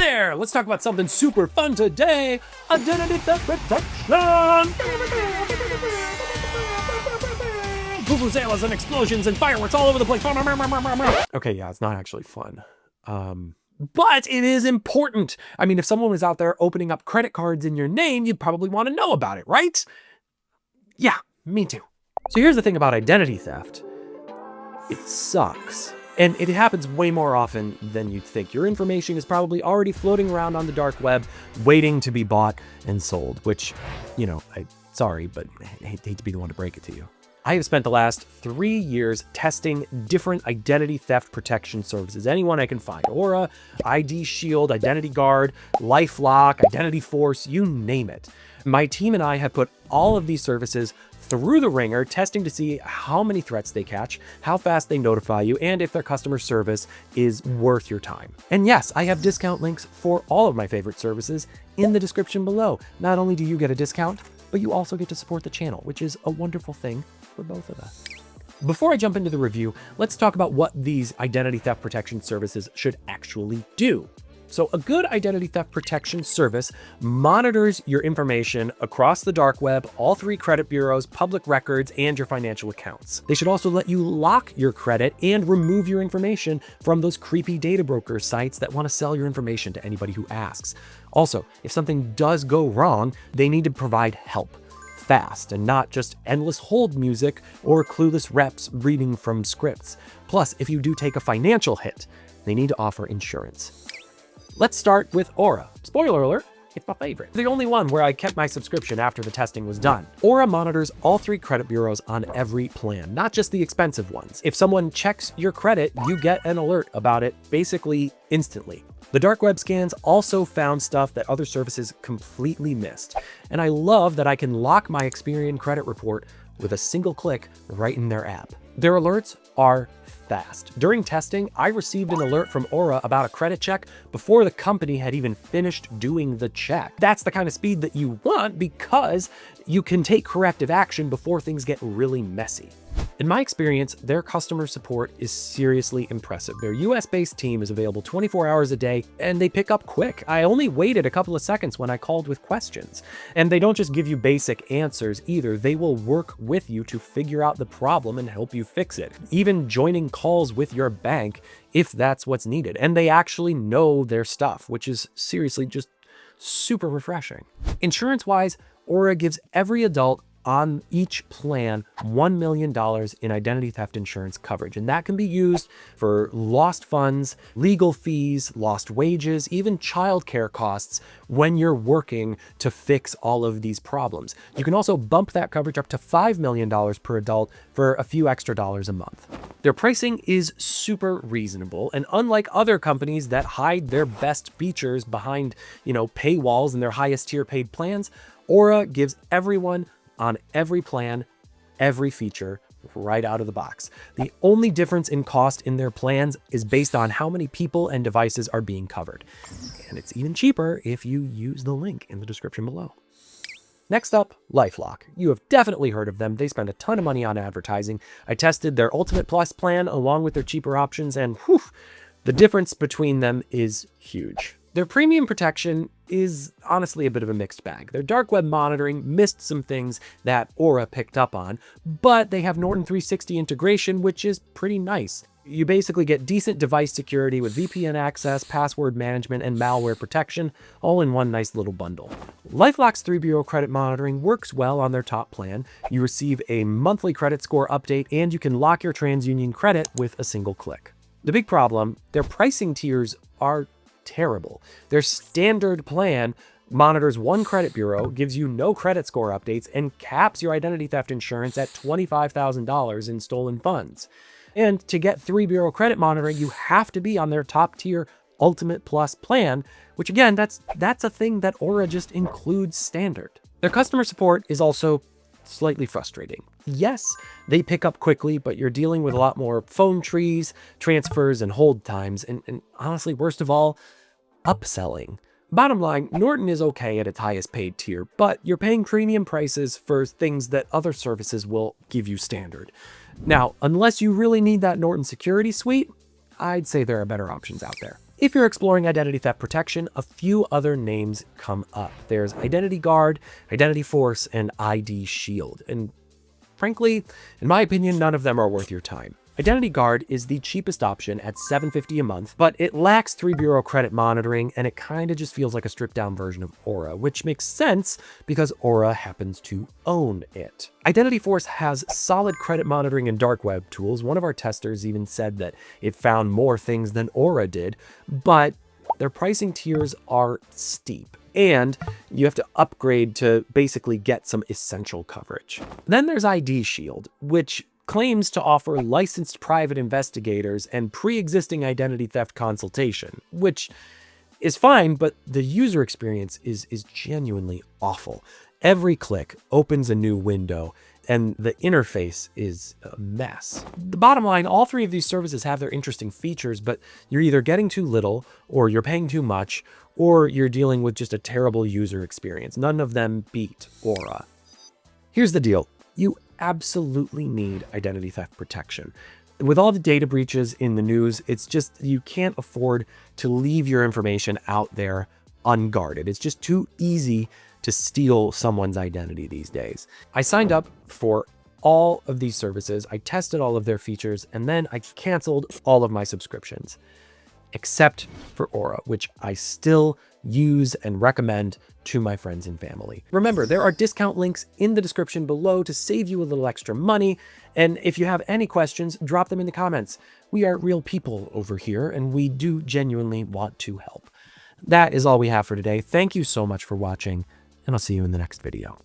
there! Let's talk about something super fun today. Identity theft protection! Vuvuzelas and explosions and fireworks all over the place. Okay, yeah, it's not actually fun. But it is important. I mean, if someone was out there opening up credit cards in your name, you'd probably want to know about it, right? Yeah, me too. So here's the thing about identity theft. It sucks. And it happens way more often than you'd think. Your information is probably already floating around on the dark web, waiting to be bought and sold, which, you know, sorry, but I hate to be the one to break it to you. I have spent the last 3 years testing different identity theft protection services, anyone I can find. Aura, ID Shield, Identity Guard, LifeLock, Identity Force, you name it. My team and I have put all of these services through the ringer, testing to see how many threats they catch, how fast they notify you, and if their customer service is worth your time. And yes, I have discount links for all of my favorite services in the description below. Not only do you get a discount, but you also get to support the channel, which is a wonderful thing for both of us. Before I jump into the review, let's talk about what these identity theft protection services should actually do. So a good identity theft protection service monitors your information across the dark web, all 3 credit bureaus, public records, and your financial accounts. They should also let you lock your credit and remove your information from those creepy data broker sites that want to sell your information to anybody who asks. Also, if something does go wrong, they need to provide help fast and not just endless hold music or clueless reps reading from scripts. Plus, if you do take a financial hit, they need to offer insurance. Let's start with Aura. Spoiler alert, it's my favorite. The only one where I kept my subscription after the testing was done. Aura monitors all 3 credit bureaus on every plan, not just the expensive ones. If someone checks your credit, you get an alert about it basically instantly. The dark web scans also found stuff that other services completely missed. And I love that I can lock my Experian credit report with a single click right in their app. Their alerts are fast. During testing, I received an alert from Aura about a credit check before the company had even finished doing the check. That's the kind of speed that you want because you can take corrective action before things get really messy. In my experience, their customer support is seriously impressive. Their US-based team is available 24 hours a day, and they pick up quick. I only waited a couple of seconds when I called with questions. And they don't just give you basic answers either. They will work with you to figure out the problem and help you fix it, even joining calls with your bank if that's what's needed. And they actually know their stuff, which is seriously just super refreshing. Insurance-wise, Aura gives every adult on each plan $1 million in identity theft insurance coverage. And that can be used for lost funds, legal fees, lost wages, even childcare costs when you're working to fix all of these problems. You can also bump that coverage up to $5 million per adult for a few extra dollars a month. Their pricing is super reasonable, and unlike other companies that hide their best features behind, paywalls in their highest tier paid plans, Aura gives everyone on every plan, every feature, right out of the box. The only difference in cost in their plans is based on how many people and devices are being covered. And it's even cheaper if you use the link in the description below. Next up, LifeLock. You have definitely heard of them. They spend a ton of money on advertising. I tested their Ultimate Plus plan along with their cheaper options, and the difference between them is huge. Their premium protection is honestly a bit of a mixed bag. Their dark web monitoring missed some things that Aura picked up on, but they have Norton 360 integration, which is pretty nice. You basically get decent device security with VPN access, password management, and malware protection, all in one nice little bundle. LifeLock's 3-bureau credit monitoring works well on their top plan. You receive a monthly credit score update, and you can lock your TransUnion credit with a single click. The big problem, their pricing tiers are terrible. Their standard plan monitors 1 credit bureau, gives you no credit score updates, and caps your identity theft insurance at $25,000 in stolen funds. And to get 3-bureau credit monitoring, you have to be on their top tier Ultimate Plus plan, which again, that's a thing that Aura just includes standard. Their customer support is also slightly frustrating. Yes, they pick up quickly, but you're dealing with a lot more phone trees, transfers, and hold times, and honestly, worst of all, upselling. Bottom line, Norton is okay at its highest paid tier, but you're paying premium prices for things that other services will give you standard. Now, unless you really need that Norton security suite, I'd say there are better options out there. If you're exploring identity theft protection, a few other names come up. There's Identity Guard, Identity Force, and ID Shield. And frankly, in my opinion, none of them are worth your time. Identity Guard is the cheapest option at $7.50 a month, but it lacks 3-bureau credit monitoring, and it kind of just feels like a stripped-down version of Aura, which makes sense because Aura happens to own it. Identity Force has solid credit monitoring and dark web tools. One of our testers even said that it found more things than Aura did, but their pricing tiers are steep, and you have to upgrade to basically get some essential coverage. Then there's ID Shield, which claims to offer licensed private investigators and pre-existing identity theft consultation, which is fine, but the user experience is genuinely awful. Every click opens a new window, and the interface is a mess. The bottom line, all three of these services have their interesting features, but you're either getting too little, or you're paying too much, or you're dealing with just a terrible user experience. None of them beat Aura. Here's the deal. You absolutely need identity theft protection. With all the data breaches in the news, it's just, you can't afford to leave your information out there unguarded. It's just too easy to steal someone's identity these days. I signed up for all of these services, I tested all of their features, and then I canceled all of my subscriptions, except for Aura, which I still use and recommend to my friends and family. Remember, there are discount links in the description below to save you a little extra money. And if you have any questions, drop them in the comments. We are real people over here, and we do genuinely want to help. That is all we have for today. Thank you so much for watching, and I'll see you in the next video.